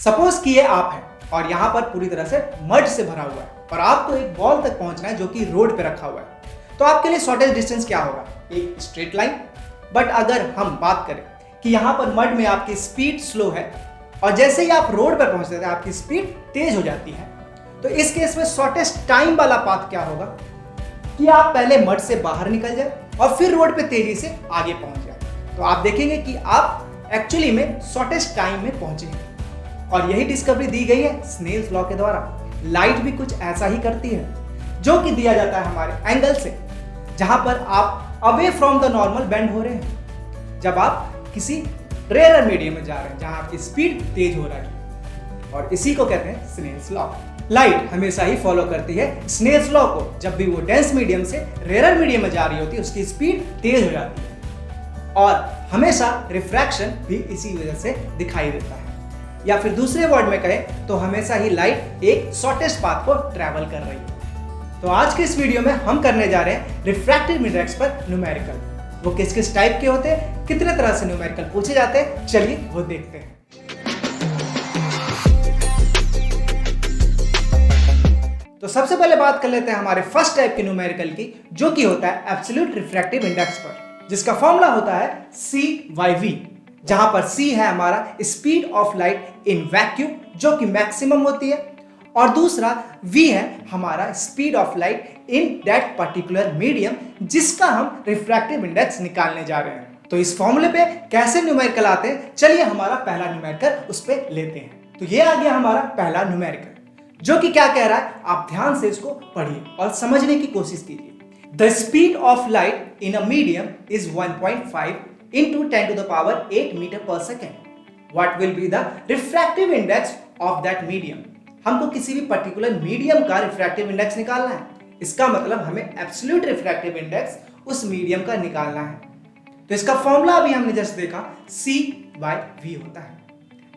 Suppose कि ये आप है और यहाँ पर पूरी तरह से मड से भरा हुआ है और आपको एक बॉल तक पहुंचना है जो कि रोड पे रखा हुआ है। तो आपके लिए शॉर्टेस्ट डिस्टेंस क्या होगा? एक स्ट्रेट लाइन। बट अगर हम बात करें कि यहाँ पर मड में आपकी स्पीड स्लो है और जैसे ही आप रोड पर पहुंचते हैं आपकी स्पीड तेज हो जाती है, तो इस केस में शॉर्टेस्ट टाइम वाला पाथ क्या होगा कि आप पहले मड से बाहर निकल जाए और फिर रोड पे तेजी से आगे पहुंच जाए। तो आप देखेंगे कि आप एक्चुअली में शॉर्टेस्ट टाइम में पहुंचेंगे। और यही डिस्कवरी दी गई है स्नेल्स लॉ के द्वारा। लाइट भी कुछ ऐसा ही करती है जो कि दिया जाता है हमारे एंगल से, जहां पर आप away from the normal bend हो रहे हैं जब आप किसी रेयर मीडियम में जा रहे हैं जहां आपकी स्पीड तेज हो रही है, और इसी को कहते हैं स्नेल्स लॉ। लाइट हमेशा ही फॉलो करती है स्नेल्स लॉ को। जब भी वो डेंस मीडियम से रेयर मीडियम में जा रही होती है उसकी स्पीड तेज हो जाती है, और हमेशा रिफ्रैक्शन भी इसी वजह से दिखाई देता है। या फिर दूसरे वर्ड में कहें तो हमेशा ही लाइट एक शॉर्टेस्ट पाथ को ट्रैवल कर रही है। तो आज के इस वीडियो में हम करने जा रहे हैं रिफ्रैक्टिव इंडेक्स पर न्यूमेरिकल। वो किस किस टाइप के होते हैं, कितने तरह से न्यूमेरिकल पूछे जाते हैं, चलिए वो देखते हैं। तो सबसे पहले बात कर लेते हैं हमारे फर्स्ट टाइप के न्यूमेरिकल की, जो कि होता है एब्सोल्यूट रिफ्रैक्टिव इंडेक्स पर, जिसका फॉर्मूला होता है C/V, जहां पर C है हमारा speed of light in vacuum जो कि मैक्सिमम होती है, और दूसरा V है हमारा speed of light in that particular medium जिसका हम रिफ्रैक्टिव इंडेक्स निकालने जा रहे हैं। तो इस फॉर्मूले पे कैसे न्यूमेरिकल आते हैं, चलिए हमारा पहला न्यूमेरिकल उस पे लेते हैं। तो ये आ गया हमारा पहला न्यूमेरिकल, जो कि क्या कह रहा है, आप ध्यान से इसको पढ़िए और समझने की कोशिश कीजिए। The speed of light in a medium is 1.5 into 10 to the power 8 meter per second. What will be the refractive index of that medium? हमको किसी भी पर्टिकुलर मीडियम का रिफ्रैक्टिव इंडेक्स निकालना है। इसका मतलब हमें एब्सोल्यूट रिफ्रैक्टिव इंडेक्स उस मीडियम का निकालना है। तो इसका फॉर्मूला अभी हमने जस्ट देखा C/V होता है,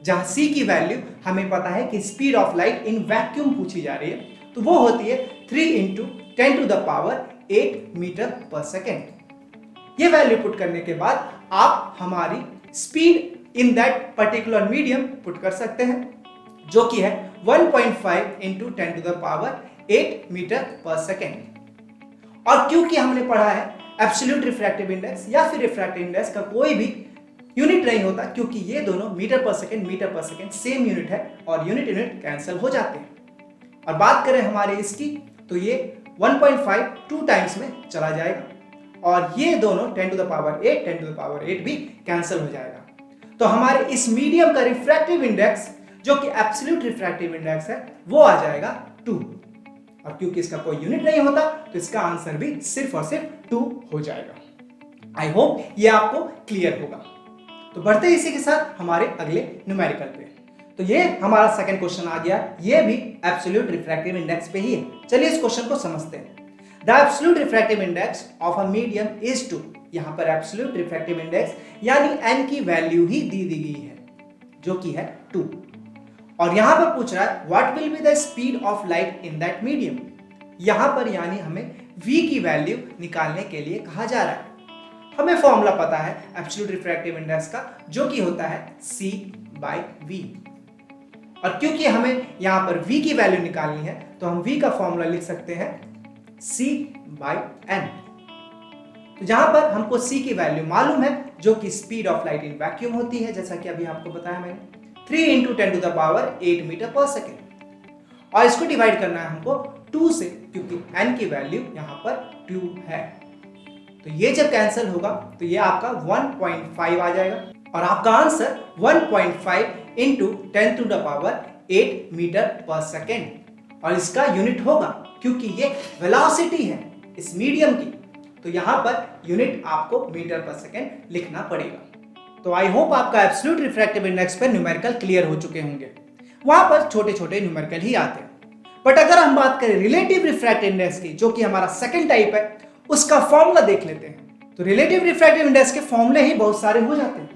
जहां C की वैल्यू हमें पता है कि speed of light in vacuum पूछी जा रही है, तो वो होती है 3 into 10 to the power 8 metre पर सेकेंड। ये वैल्यू पुट करने के बाद आप हमारी speed in that particular medium put कर सकते हैं, जो कि है 1.5 into 10 to the power 8 metre पर सेकेंड। और क्योंकि हमने पढ़ा है एब्सोल्यूट रिफ्रैक्टिव इंडेक्स या फिर रिफ्रैक्टिव इंडेक्स का कोई भी यूनिट नहीं होता, क्योंकि ये दोनों मीटर पर सेकेंड सेम यूनिट है और यूनिट कैंसिल हो जाते हैं। और बात करें हमारे इसकी, तो ये 1.5 2 टाइम्स में चला जाएगा और ये दोनों 10 to the power 8 भी कैंसिल हो जाएगा। तो हमारे इस मीडियम का रिफ्रैक्टिव इंडेक्स, जो कि एब्सोल्यूट रिफ्रैक्टिव इंडेक्स है, वो आ जाएगा 2। और क्योंकि इसका कोई यूनिट नहीं होता तो इसका आंसर भी सिर्फ और सिर्फ 2 हो जाएगा। आई होप ये आपको क्लियर होगा। तो बढ़ते इसी के साथ हमारे अगले न्यूमेरिकल पे। तो ये हमारा सेकंड क्वेश्चन आ गया, ये भी एब्सोल्यूट रिफ्रैक्टिव इंडेक्स पे ही है। चलिए इस क्वेश्चन को समझते हैं। The absolute refractive index of a medium is 2. यहाँ पर absolute refractive index यानी n की वैल्यू ही दी गई है, जो कि है 2। और यहाँ पर पूछ रहा है what will be the speed of light in that medium. यहाँ पर यानी हमें v की वैल्यू निकालने के लिए कहा जा रहा है। हमें फॉर्मूला पता है एब्सोल्यूट रिफ्रैक्टिव इंडेक्स का, जो कि होता है C/V। और क्योंकि हमें यहाँ पर v की वैल्यू निकालनी है तो हम v का फॉर्मूला लिख सकते हैं C/n। तो जहां पर हमको C की वैल्यू मालूम है, जो कि speed of light in vacuum होती है, जैसा कि अभी आपको बताया मैंने, 3 into 10 to the power 8 metre पर सेकेंड। और इसको डिवाइड करना है हमको 2 से, क्योंकि n की वैल्यू यहां पर 2 है। तो ये जब कैंसिल होगा तो ये आपका 1.5 आ जाएगा और आपका answer 1.5 into 10 to the power 8 metre पर सेकेंड। और इसका यूनिट होगा, क्योंकि ये वेलोसिटी है इस मीडियम की, तो यहां पर यूनिट आपको मीटर पर सेकेंड लिखना पड़ेगा। तो आई होप आपका एब्सोल्यूट रिफ्रैक्टिव इंडेक्स पर न्यूमेरिकल क्लियर हो चुके होंगे। वहां पर छोटे छोटे न्यूमेरिकल ही आते हैं। बट अगर हम बात करें रिलेटिव रिफ्रैक्टिव इंडेक्स की, जो कि हमारा सेकंड टाइप है, उसका फॉर्मूला देख लेते हैं। तो रिलेटिव रिफ्रैक्टिव इंडेक्स के फॉर्मूले ही बहुत सारे हो जाते हैं,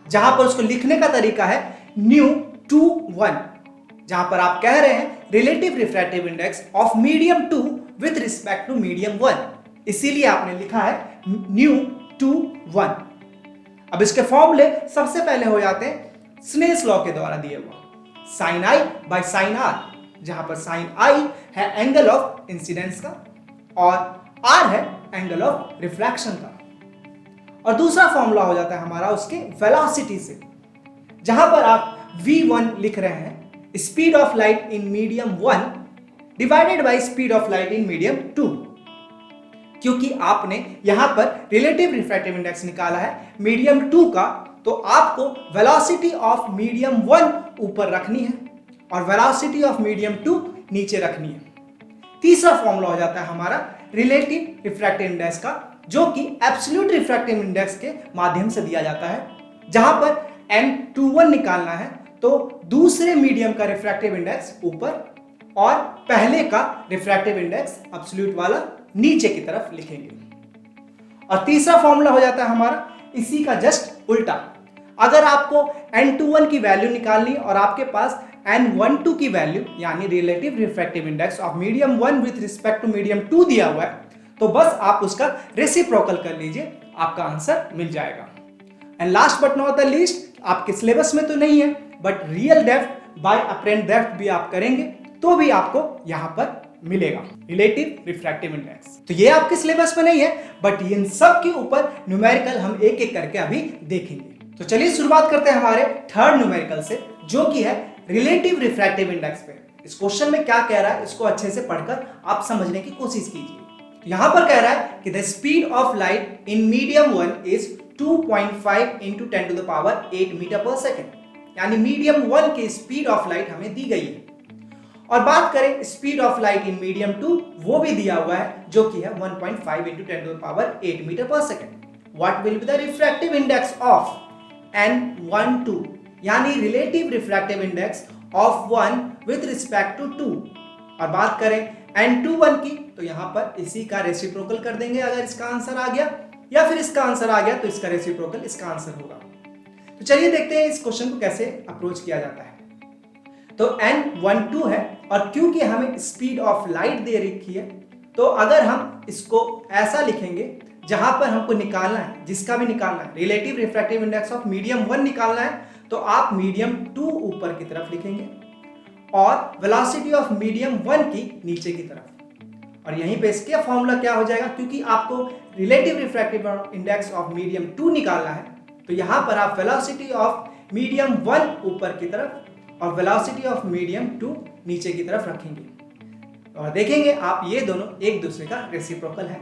जहां पर उसको लिखने का तरीका है μ/1, जहां पर आप कह रहे हैं relative refractive index of medium 2 with respect to medium 1, इसीलिए आपने लिखा है μ/1। अब इसके फॉर्मूले सबसे पहले हो जाते हैं स्नेल्स लॉ के द्वारा दिए हुआ। Sine I by sine R, जहां पर साइन आई है एंगल ऑफ इंसिडेंस का और आर है एंगल ऑफ रिफ्रैक्शन का। और दूसरा फॉर्मूला हो जाता है हमारा उसके वेलोसिटी से, जहां पर आप v1 लिख रहे हैं speed of light in medium 1 divided by speed of light in medium 2, क्योंकि आपने यहां पर रिलेटिव रिफ्रैक्टिव इंडेक्स निकाला है मीडियम 2 का, तो आपको वेलोसिटी ऑफ मीडियम 1 ऊपर रखनी है और वेलोसिटी ऑफ मीडियम 2 नीचे रखनी है। तीसरा फॉर्मूला हो जाता है हमारा रिलेटिव रिफ्रैक्टिव इंडेक्स का, जो कि एब्सोल्यूट रिफ्रैक्टिव इंडेक्स के माध्यम से दिया जाता है, जहां पर n21 निकालना है तो दूसरे मीडियम का रिफ्रैक्टिव इंडेक्स ऊपर और पहले का रिफ्रैक्टिव इंडेक्स एब्सोल्यूट वाला नीचे की तरफ लिखेंगे। और तीसरा फॉर्मूला हो जाता है हमारा इसी का जस्ट उल्टा। अगर आपको n21 की वैल्यू निकालनी और आपके पास n12 की वैल्यू यानी relative refractive index of medium 1 with respect to medium 2 दिया हुआ है, तो बस आप उसका रेसिप्रोकल कर लीजिए, आपका आंसर मिल जाएगा। And last but not the least, आपके सिलेबस में तो नहीं है but real depth by apparent depth भी आप करेंगे तो भी आपको यहां पर मिलेगा रिलेटिव रिफ्रैक्टिव इंडेक्स। तो ये आपके सिलेबस में नहीं है बट इन सब के ऊपर न्यूमेरिकल हम एक एक करके अभी देखेंगे। तो चलिए शुरुआत करते हैं हमारे थर्ड न्यूमेरिकल से, जो कि है रिलेटिव रिफ्रैक्टिव इंडेक्स पे। इस क्वेश्चन में क्या कह रहा है इसको अच्छे से पढ़कर आप समझने की कोशिश कीजिए। यहां पर कह रहा है कि the speed of light in medium 1 is 2.5 into 10 to the power 8 metre पर सेकेंड, यानी मीडियम 1 की स्पीड ऑफ लाइट हमें दी गई है। और बात करें speed of light in medium 2, वो भी दिया हुआ है जो कि है 1.5 into 10 to the power 8 metre पर second. What will be the refractive index of n12, यानी relative refractive index of 1 with respect to 2। और बात करें n21 की, तो यहां पर इसी का रेसिप्रोकल कर देंगे अगर इसका आंसर आ गया, या फिर इसका आंसर आ गया तो इसका रेसिप्रोकल इसका आंसर होगा। तो चलिए देखते हैं इस क्वेश्चन को कैसे अप्रोच किया जाता है। तो n12 है और क्योंकि हमें स्पीड ऑफ लाइट दे रखी है, तो अगर हम इसको ऐसा लिखेंगे जहां पर हमको निकालना है, जिसका भी निकालना है, relative refractive index of medium 1 निकालना है, तो आप मीडियम 2 ऊपर की तरफ लिखेंगे और वेलोसिटी ऑफ मीडियम 1 की नीचे की तरफ। और यहीं पे इसका फॉर्मूला क्या हो जाएगा, क्योंकि आपको relative refractive index of medium 2 निकालना है, तो यहां पर आप वेलोसिटी ऑफ मीडियम 1 ऊपर की तरफ और वेलोसिटी ऑफ मीडियम 2 नीचे की तरफ रखेंगे और देखेंगे आप ये दोनों एक दूसरे का रेसिप्रोकल है।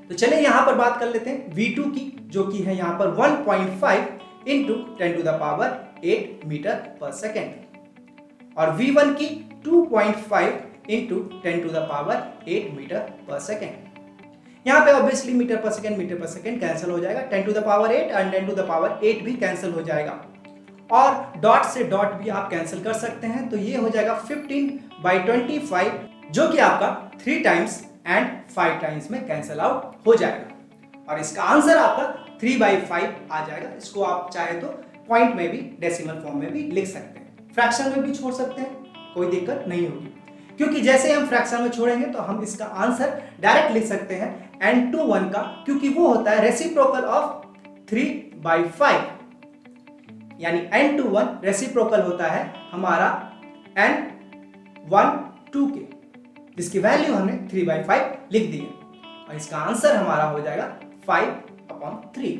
तो चलिए यहां पर बात कर लेते हैं V2 की, जो कि है यहां पर 1.5 into 10 to the power 8 metre पर सेकेंड और V1 की 2.5 into 10 to the power 8 metre पर सेकेंड। यहां पे ऑब्वियसली मीटर पर सेकेंड कैंसिल हो जाएगा, 10 to the power 8 और 10 to the power 8 भी कैंसिल हो जाएगा और डॉट से डॉट भी आप कैंसिल कर सकते हैं। तो ये हो जाएगा 15/25, जो कि आपका 3 टाइम्स एंड 5 टाइम्स में कैंसिल आउट हो जाएगा और इसका आंसर आपका 3/5 आ जाएगा। इसको आप चाहे तो पॉइंट में भी, डेसिमल फॉर्म में भी लिख सकते हैं, फ्रैक्शन में भी छोड़ सकते हैं, कोई दिक्कत नहीं होगी, क्योंकि जैसे हम फ्रैक्शन में छोड़ेंगे तो हम इसका आंसर डायरेक्ट लिख सकते हैं n21 का, क्योंकि वो होता है रेसिप्रोकल ऑफ 3/5, यानी n21 रेसिप्रोकल होता है हमारा n12 के, जिसकी वैल्यू हमने 3/5 लिख दी है और इसका आंसर हमारा हो जाएगा 5/3।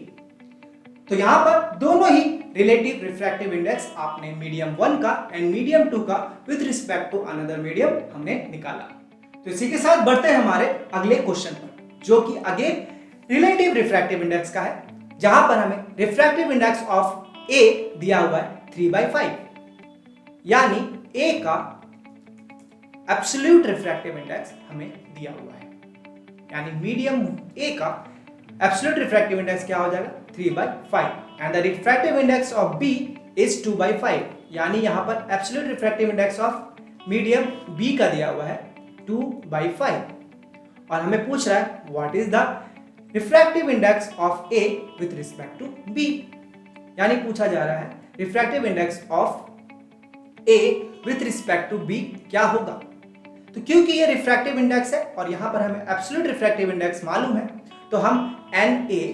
तो यहां पर दोनों ही रिलेटिव रिफ्रैक्टिव इंडेक्स आपने मीडियम 1 का एंड मीडियम 2 का with respect to another medium हमने निकाला। तो इसी के साथ बढ़ते हैं हमारे अगले क्वेश्चन पर, जो कि अगेन रिलेटिव रिफ्रैक्टिव इंडेक्स का है, जहां पर हमें रिफ्रैक्टिव इंडेक्स ऑफ A दिया हुआ है 3/5, यानी A का एब्सोल्यूट रिफ्रैक्टिव इंडेक्स हमें दिया हुआ है, यानी मीडियम A का एब्सोल्यूट रिफ्रैक्टिव इंडेक्स क्या हो जाएगा 3/5 and the refractive index of B is 2/5, यानी यहां पर absolute refractive index of medium B का दिया हुआ है 2/5 और हमें पूछ रहा है what is the refractive index of A with respect to B, यानी पूछा जा रहा है refractive index of A with respect to B क्या होगा। तो क्योंकि ये रिफ्रैक्टिव इंडेक्स है और यहां पर हमें एब्सोल्यूट रिफ्रैक्टिव इंडेक्स मालूम है, तो हम NA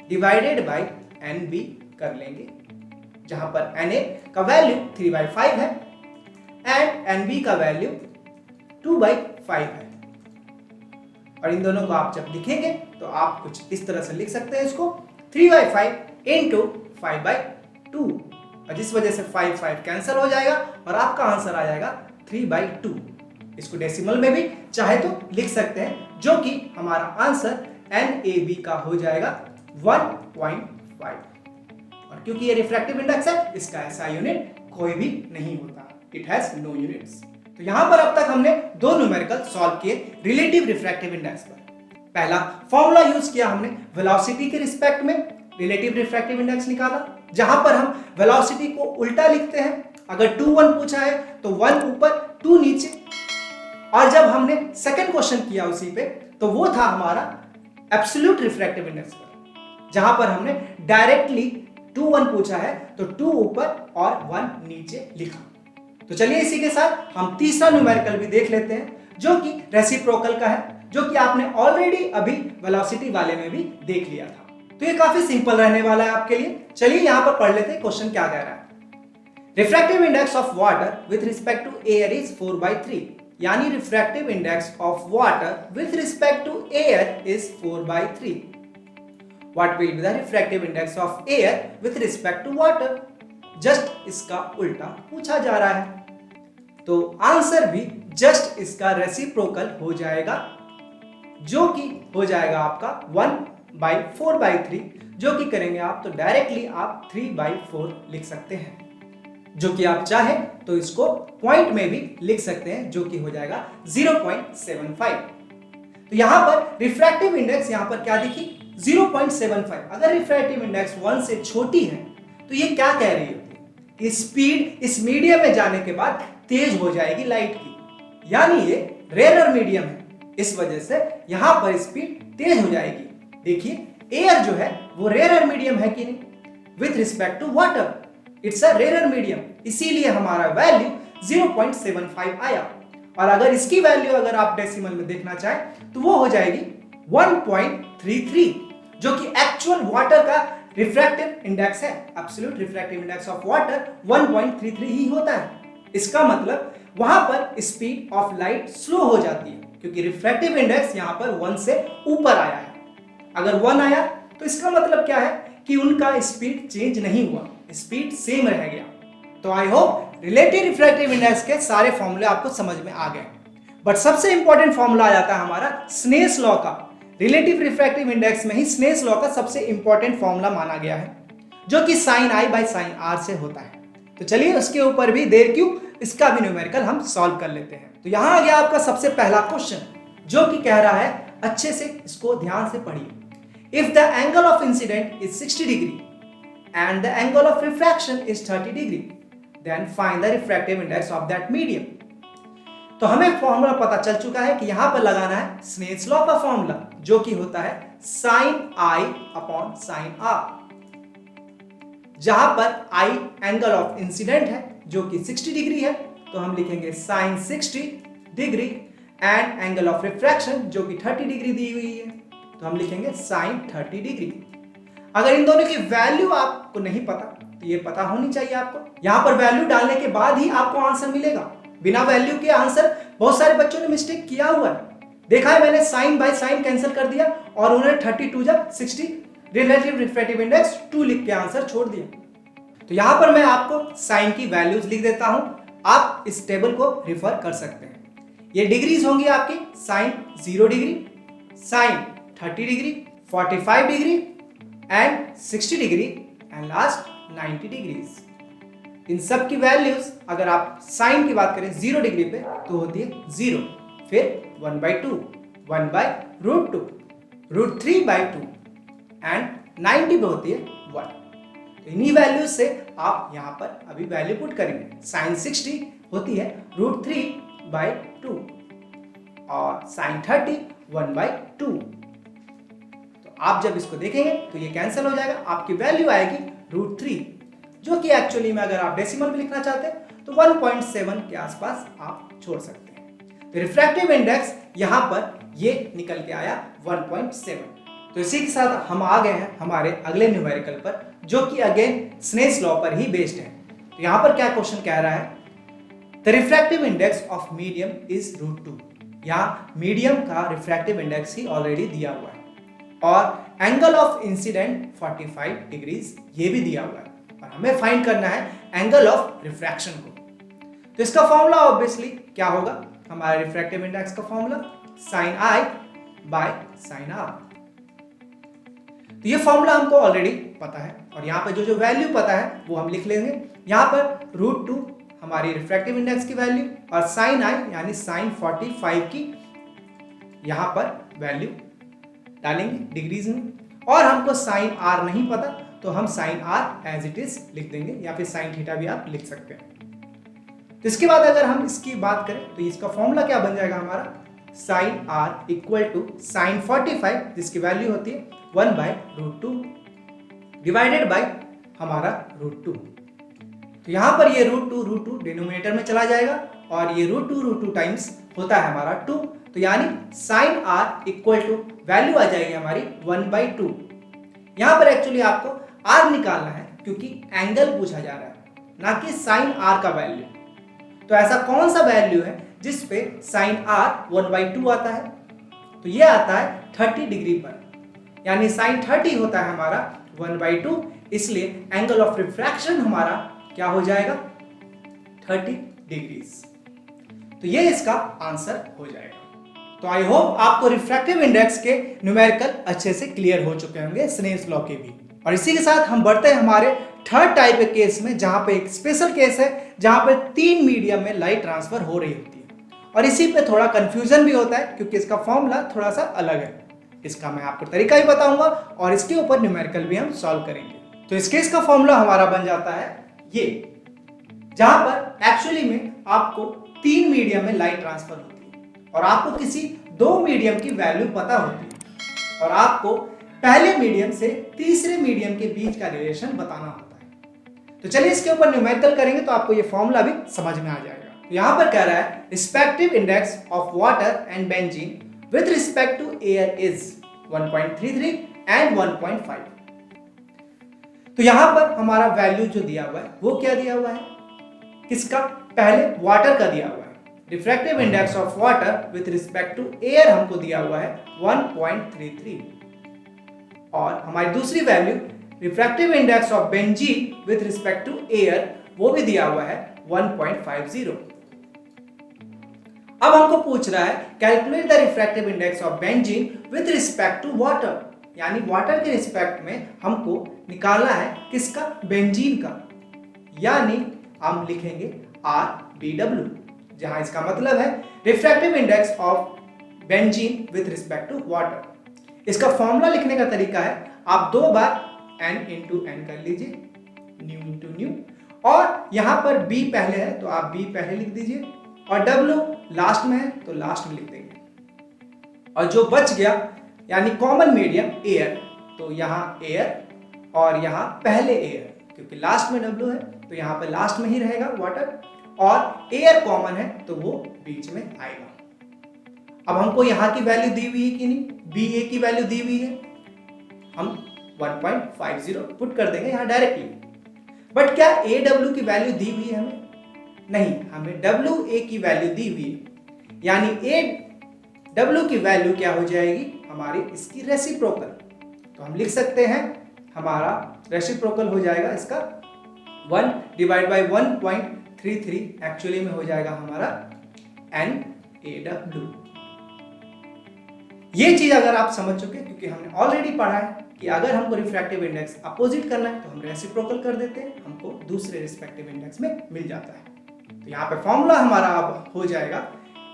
डिवाइडेड बाय NB कर लेंगे, जहां पर NA का वैल्यू 3/5 है एंड NB का वैल्यू 2/5 है। और इन दोनों को आप जब लिखेंगे तो आप कुछ इस तरह से लिख सकते हैं इसको 3/5 इंटू 5/2, और जिस वजह से 5 कैंसिल हो जाएगा और आपका आंसर आ जाएगा 3/2। इसको डेसिमल में भी चाहे तो लिख सकते हैं, जो कि हमारा आंसर NAB का हो जाएगा 1.5। और क्योंकि ये रिफ्रैक्टिव इंडेक्स है, इसका ऐसा यूनिट कोई भी नहीं होता, इट हैज नो यूनिट्स। तो यहां पर अब तक हमने दो न्यूमेरिकल सॉल्व किए रिलेटिव रिफ्रैक्टिव इंडेक्स पर। पहला फॉर्मूला यूज किया हमने वेलोसिटी के रिस्पेक्ट में, रिलेटिव रिफ्रैक्टिव इंडेक्स निकाला, जहां पर हम वेलोसिटी को उल्टा लिखते हैं। अगर 2-1 पूछा है तो 1 ऊपर 2 नीचे। और जब हमने सेकंड क्वेश्चन किया उसी पे, तो वो था हमारा एब्सोल्यूट रिफ्रैक्टिव इंडेक्स पर, जहां पर हमने डायरेक्टली 2-1 पूछा है तो 2 ऊपर और 1 नीचे लिखा। तो चलिए इसी के साथ हम तीसरा न्यूमेरिकल भी देख लेते हैं, जो कि रेसिप्रोकल का है, जो कि आपने ऑलरेडी अभी वेलोसिटी वाले में भी देख लिया था। तो ये काफी सिंपल रहने वाला है आपके लिए। चलिए यहां पर पढ़ लेते हैं क्वेश्चन क्या कह रहा है। Refractive index of water with respect to air is 4/3, यानी refractive index of water with respect to air is 4/3। What will be the refractive index of air with respect to water? Just इसका उल्टा पूछा जा रहा है, तो answer भी just इसका रेसिप्रोकल हो जाएगा, जो कि हो जाएगा आपका 1/4/3, जो कि करेंगे आप तो डायरेक्टली आप 3/4 लिख सकते हैं, जो कि आप चाहे तो इसको पॉइंट में भी लिख सकते हैं, जो कि हो जाएगा 0.75। तो यहां पर रिफ्रैक्टिव इंडेक्स यहां पर क्या दिखी 0.75। अगर रिफ्रैक्टिव इंडेक्स 1 से छोटी है तो ये क्या कह रही होती है कि स्पीड इस मीडियम में जाने के बाद तेज हो जाएगी लाइट की, यानी ये रेयर मीडियम है, इस वजह से यहां पर स्पीड तेज हो जाएगी। देखिए एयर जो है वो रेयर मीडियम है कि नहीं, with respect to water it's a rare medium, इसीलिए हमारा वैल्यू 0.75 आया। और अगर इसकी वैल्यू अगर आप डेसिमल में देखना चाहें तो वो हो जाएगी 1.33, जो कि एक्चुअल वाटर का रिफ्रैक्टिव इंडेक्स है। Absolute refractive index of water 1.33 ही होता है। इसका मतलब वहां पर स्पीड ऑफ लाइट स्लो हो जाती है, क्योंकि रिफ्रैक्टिव इंडेक्स यहां पर 1 से ऊपर आया है। अगर 1 आया तो इसका मतलब क्या है कि उनका स्पीड चेंज नहीं हुआ, स्पीड सेम रह गया। तो I hope relative refractive index के सारे फॉर्मूले आपको समझ में आ गए। बट सबसे इंपॉर्टेंट फॉर्मूला आ जाता है हमारा स्नेल्स लॉ का। रिलेटिव रिफ्रैक्टिव इंडेक्स में ही स्नेल्स लॉ का सबसे इंपॉर्टेंट फॉर्मूला माना गया है, जो कि sin I by sin R से होता है। तो चलिए उसके ऊपर भी देर क्यों, इसका भी न्यूमेरिकल हम सॉल्व कर लेते हैं। तो यहां आ गया आपका सबसे पहला क्वेश्चन, जो कि कह रहा है, अच्छे से इसको ध्यान से पढ़िए। If the angle of incident is 60 degree and the angle of refraction is 30 degree, then find the refractive index of that medium. तो हमें फॉर्मूला पता चल चुका है कि यहां पर लगाना है स्नेल्स लॉ का फॉर्मूला, जो कि होता है sin I upon sin R, जहां पर I एंगल ऑफ इंसिडेंट है जो कि 60 डिग्री है, तो हम लिखेंगे sin 60 degree, and angle of refraction जो कि 30 डिग्री दी हुई है, तो हम लिखेंगे sin 30 डिग्री। अगर इन दोनों की वैल्यू आपको नहीं पता तो ये पता होनी चाहिए आपको। यहां पर वैल्यू डालने के बाद ही आपको आंसर मिलेगा, बिना वैल्यू के आंसर बहुत सारे बच्चों ने मिस्टेक किया हुआ है। देखा है मैंने, साइन बाय साइन कैंसिल कर दिया और उन्होंने 32 जब 60 रिलेटिव रिफ्रैक्टिव इंडेक्स 2 लिख के आंसर छोड़ दिया। तो यहां पर मैं आपको साइन की वैल्यूज लिख देता हूं, आप इस टेबल को रिफर कर सकते हैं। ये डिग्रीज होंगी आपकी, sine 0 degree, sine 30 degree, 45 degree and 60 degree and last 90 degrees. इन सब की वैल्यूज अगर आप साइन की बात करें 0 डिग्री पे तो होती है 0, फिर 1/2, 1/√2, √3/2 एंड 90 पे होती है 1। तो इन्हीं वैल्यूज से आप यहां पर अभी वैल्यू पुट करेंगे। साइन 60 होती है √3/2 और साइन 30 1/2। तो आप जब इसको देखेंगे तो ये कैंसिल हो जाएगा, आपकी वैल्यू आएगी √3, जो कि एक्चुअली में अगर आप डेसिमल में लिखना चाहते हैं तो 1.7 के आसपास आप छोड़ सकते हैं। तो रिफ्रैक्टिव इंडेक्स यहां पर ये निकल के आया 1.7। तो इसी के साथ हम आ गए हैं हमारे अगले न्यूमेरिकल पर, जो कि अगेन स्नेल्स लॉ पर ही बेस्ड है। तो यहां पर क्या क्वेश्चन कह रहा है, the refractive index of medium is √2। यहाँ मीडियम का रिफ्रैक्टिव इंडेक्स ही ऑलरेडी दिया हुआ है और एंगल ऑफ इंसिडेंट 45 डिग्रीज ये भी दिया हुआ है और हमें फाइंड करना है एंगल ऑफ रिफ्रैक्शन को। तो इसका फॉर्मूला ऑब्वियसली क्या होगा, हमारे रिफ्रैक्टिव इंडेक्स का formula sin I by sin R। तो ये फॉर्मूला हमको ऑलरेडी पता है और यहाँ पर जो वैल्यू पता है वो हम लिख लेंगे। यहाँ पर √2 हमारी रिफ्रैक्टिव इंडेक्स की वैल्यू और sin I यानी sin 45 की यहाँ पर वैल्यू डालेंगे डिग्रीज में, और हमको sin R नहीं पता तो हम sin R as it is लिख देंगे या फिर sin थीटा भी आप लिख सकते हैं। तो इसके बाद अगर हम इसकी बात करें तो इसका फॉर्मूला क्या बन जाएगा हमारा, sin R equal to sin 45 जिसकी वैल्यू होती है 1/√2 डिवाइडेड बाय हमारा √2। तो यहां पर ये √2 डिनोमिनेटर में चला जाएगा और ये √2 टाइम्स होता है हमारा 2, तो यानी sin R equal to value आ जाएगी हमारी 1/2। यहां पर एक्चुअली आपको R निकालना है क्योंकि एंगल पूछा जा रहा है ना कि sin R का वैल्यू। तो ऐसा कौन सा वैल्यू है जिस पे sin R 1/2 आता है, तो ये आता है 30 डिग्री पर, यानी sin 30 होता है हमारा 1/2, इसलिए एंगल ऑफ रिफ्रैक्शन हमारा क्या हो जाएगा 30 डिग्रीज। तो ये इसका आंसर हो जाएगा। तो आई होप आपको रिफ्रैक्टिव इंडेक्स के न्यूमेरिकल अच्छे से क्लियर हो चुके होंगे स्नेल्स लॉ के भी। और इसी के साथ हम बढ़ते हैं हमारे थर्ड टाइप के केस में, जहां पे एक स्पेशल केस है जहां पे 3 मीडियम में लाइट ट्रांसफर हो रही होती है और इसी पे थोड़ा कंफ्यूजन भी होता है क्योंकि इसका फॉर्मूला थोड़ा सा अलग है। इसका मैं आपको तरीका ही बताऊंगा और इसके ऊपर न्यूमेरिकल भी हम सॉल्व करेंगे। तो इस केस का फॉर्मूला हमारा बन जाता है ये, जहां पर एक्चुअली में आपको 3 मीडियम में लाइट ट्रांसफर होती है और आपको किसी 2 मीडियम की वैल्यू पता होती है और आपको पहले मीडियम से तीसरे मीडियम के बीच का रिलेशन बताना होता है। तो चलिए इसके ऊपर न्यूमेरिकल करेंगे तो आपको ये फॉर्मूला भी समझ में आ जाएगा। तो यहां पर कह रहा है respective index of water and benzene with respect to air is 1.33 and 1.5। तो यहां पर हमारा वैल्यू जो दिया हुआ है वो क्या दिया हुआ है, किसका, पहले वाटर का दिया हुआ है। Refractive index of water with respect to air हमको दिया हुआ है 1.33 और हमारी दूसरी value refractive index of benzene with respect to air वो भी दिया हुआ है 1.50। अब हमको पूछ रहा है calculate the refractive index of benzene with respect to water, यानी वाटर के रिस्पेक्ट में हमको निकालना है किसका, बेंजीन का, यानी हम लिखेंगे RBW, जहां इसका मतलब है refractive index of benzene with respect to water. इसका फॉर्मूला लिखने का तरीका है आप 2 बार n इंटू n कर लीजिए, न्यू इंटू न्यू, और यहां पर B पहले है तो आप B पहले लिख दीजिए और W लास्ट में है तो लास्ट में लिख देंगे और जो बच गया यानी कॉमन मीडियम एयर, तो यहां एयर और यहां पहले एयर, क्योंकि लास्ट में W है तो यहां पर लास्ट में ही रहेगा वाटर और एयर कॉमन है तो वो बीच में आएगा। अब हमको यहां की वैल्यू दी हुई है कि नहीं, BA की वैल्यू दी हुई है, हम 1.50 पुट कर देंगे यहां डायरेक्टली। बट क्या AW की वैल्यू दी हुई है हमें, नहीं, हमें WA की वैल्यू दी हुई है, यानी AW की वैल्यू क्या हो जाएगी हमारी इसकी रेसिप्रोकल। तो हम लिख सकते हैं हमारा रेसिप्रोकल हो जाएगा इसका 1 डिवाइड बाय 1.33 एक्चुअली में हो जाएगा हमारा NAW। ये चीज अगर आप समझ चुके, क्योंकि हमने ऑलरेडी पढ़ा है कि अगर हमको रिफ्रैक्टिव इंडेक्स अपोजिट करना है तो हम रेसिप्रोकल कर देते हैं, हमको दूसरे रिस्पेक्टिव इंडेक्स में मिल जाता है। तो यहाँ पे फॉर्मूला हमारा अब हो जाएगा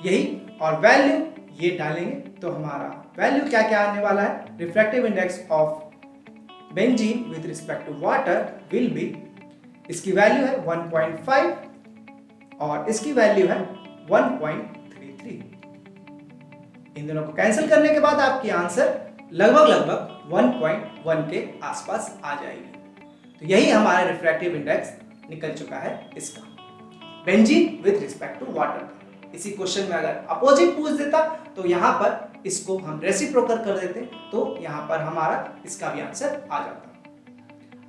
यही और वैल्यू ये डालेंगे तो हमारा वैल्यू क्या क्या आने वाला है, refractive index of benzene with respect to water will be, इसकी वैल्यू है 1.5 और इसकी वैल्यू है 1.33। इन दोनों को कैंसिल करने के बाद आपकी आंसर लगभग 1.1 के आसपास आ जाएगी। तो यही हमारा रिफ्रैक्टिव इंडेक्स निकल चुका है इसका, benzene with respect to water. इसी क्वेश्चन में अगर अपोजिट पूछ देता तो यहां पर इसको हम रेसिप्रोकल कर देते तो यहां पर हमारा इसका भी आंसर आ जाता।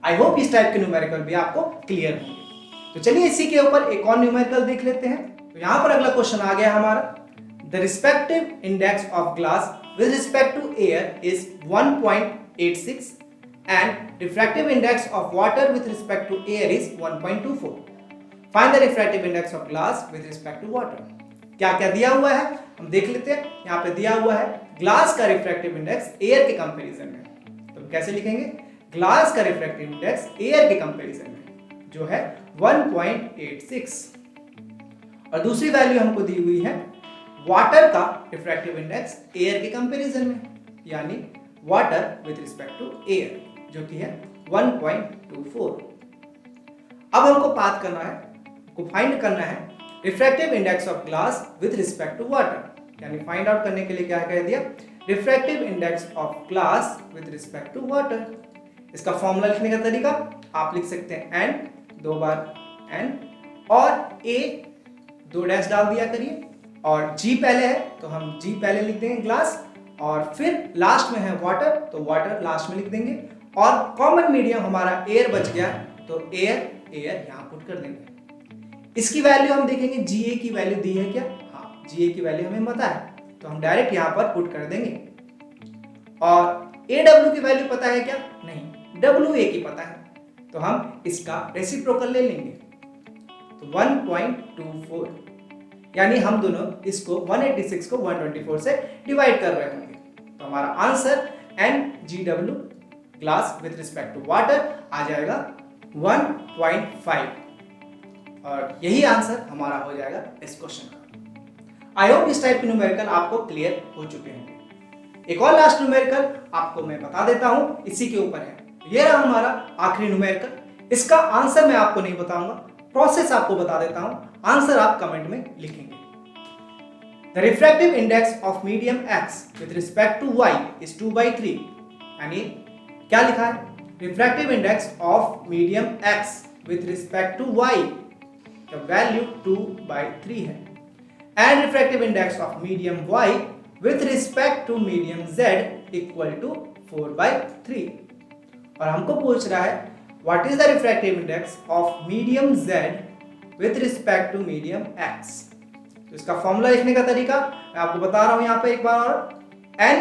आई होप इस टाइप के न्यूमेरिकल भी आपको क्लियर होंगे। तो चलिए इसी के ऊपर एक और न्यूमेरिकल देख लेते हैं। तो यहां पर अगला क्वेश्चन आ गया हमारा, the respective index of glass with respect to air is 1.86 and refractive index of water with respect to air is 1.24. Find the refractive index of glass with respect to water. क्या क्या दिया हुआ है हम देख लेते हैं। यहाँ पे दिया हुआ है ग्लास का रिफ्रैक्टिव इंडेक्स एयर के कंपैरिजन में, तो कैसे लिखेंगे, ग्लास का रिफ्रैक्टिव इंडेक्स एयर के कंपैरिजन में जो है 1.86, और दूसरी वैल्यू हमको दी हुई है वाटर का रिफ्रैक्टिव इंडेक्स एयर के कंपैरिजन में, यानी water with respect to air जो कि है 1.24। अब हमको बात करना है, को फाइंड करना है refractive index of glass with respect to water, यानी फाइंड आउट करने के लिए क्या कह दिया, refractive index of glass with respect to water. इसका फॉर्मूला लिखने का तरीका आप लिख सकते हैं एन, 2 बार एन, और ए 2 डैश डाल दिया करिए, और जी पहले है तो हम जी पहले लिख देंगे ग्लास, और फिर लास्ट में है वाटर तो वाटर लास्ट में लिख देंगे, और कॉमन मीडियम हमारा एयर बच गया तो एयर यहां पुट कर देंगे। इसकी वैल्यू हम देखेंगे, जीए की वैल्यू दी है क्या, हाँ जीए की वैल्यू हमें पता है तो हम डायरेक्ट यहां पर पुट कर देंगे। और एडब्ल्यू की वैल्यू पता है क्या, नहीं, डब्ल्यू ए की पता है तो हम इसका रेसिप्रोकल ले लेंगे, तो 1.24, यानी हम दोनों इसको 186 को 124 से डिवाइड कर रहे होंगे, तो हमारा answer N G W glass with respect to water आ जाएगा 1.5, और यही आंसर हमारा हो जाएगा इस क्वेश्चन का। आई होप इस टाइप के न्यूमेरिकल आपको क्लियर हो चुके होंगे। एक और लास्ट न्यूमेरिकल आपको मैं बता देता हूं, इसी के ऊपर है, ये रहा हमारा आखिरी न्यूमेरिकल। इसका आंसर मैं आपको नहीं बताऊंगा, प्रोसेस आपको बता देता हूं, आंसर आप कमेंट में लिखेंगे। The refractive index of medium x with respect to y is 2/3, यानी क्या लिखा है, refractive index of medium x with respect to y का वैल्यू 2/3 है, and refractive index of medium y with respect to medium z equal to 4/3, और हमको पूछ रहा है what is the refractive index of medium z with respect to medium x। तो इसका formula लिखने का तरीका मैं आपको बता रहा हूं यहाँ पे एक बार और, n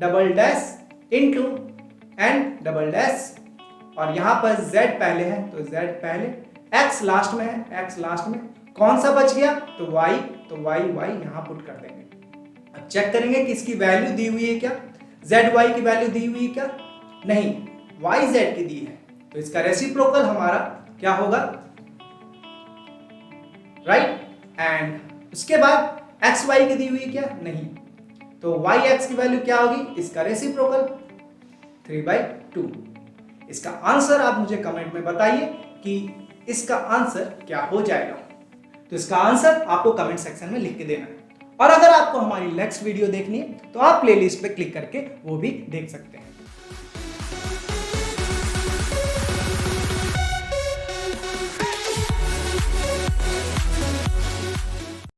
double dash into n double dash, और यहाँ पर z पहले है तो z पहले, x लास्ट में है, x लास्ट में, कौन सा बच गया तो y, तो y यहाँ पुट कर देंगे। अब चेक करेंगे कि इसकी वैल्यू दी हुई है क्या, zy की वैल्यू दी हुई है क्या, नहीं, yz की दी है, तो इसका रेसिप्रोकल हमारा क्या होगा, राइट, एंड उसके बाद xy की दी हुई है क्या, नहीं, तो yx की वैल्यू क्या होगी, इसका रेसिप्रोकल 3/2। इसका आंसर आप मुझे कमेंट में बताइए कि इसका आंसर क्या हो जाएगा, तो इसका आंसर आपको कमेंट सेक्शन में लिख के देना है। और अगर आपको हमारी नेक्स्ट वीडियो देखनी है तो आप प्लेलिस्ट पे क्लिक करके वो भी देख सकते हैं।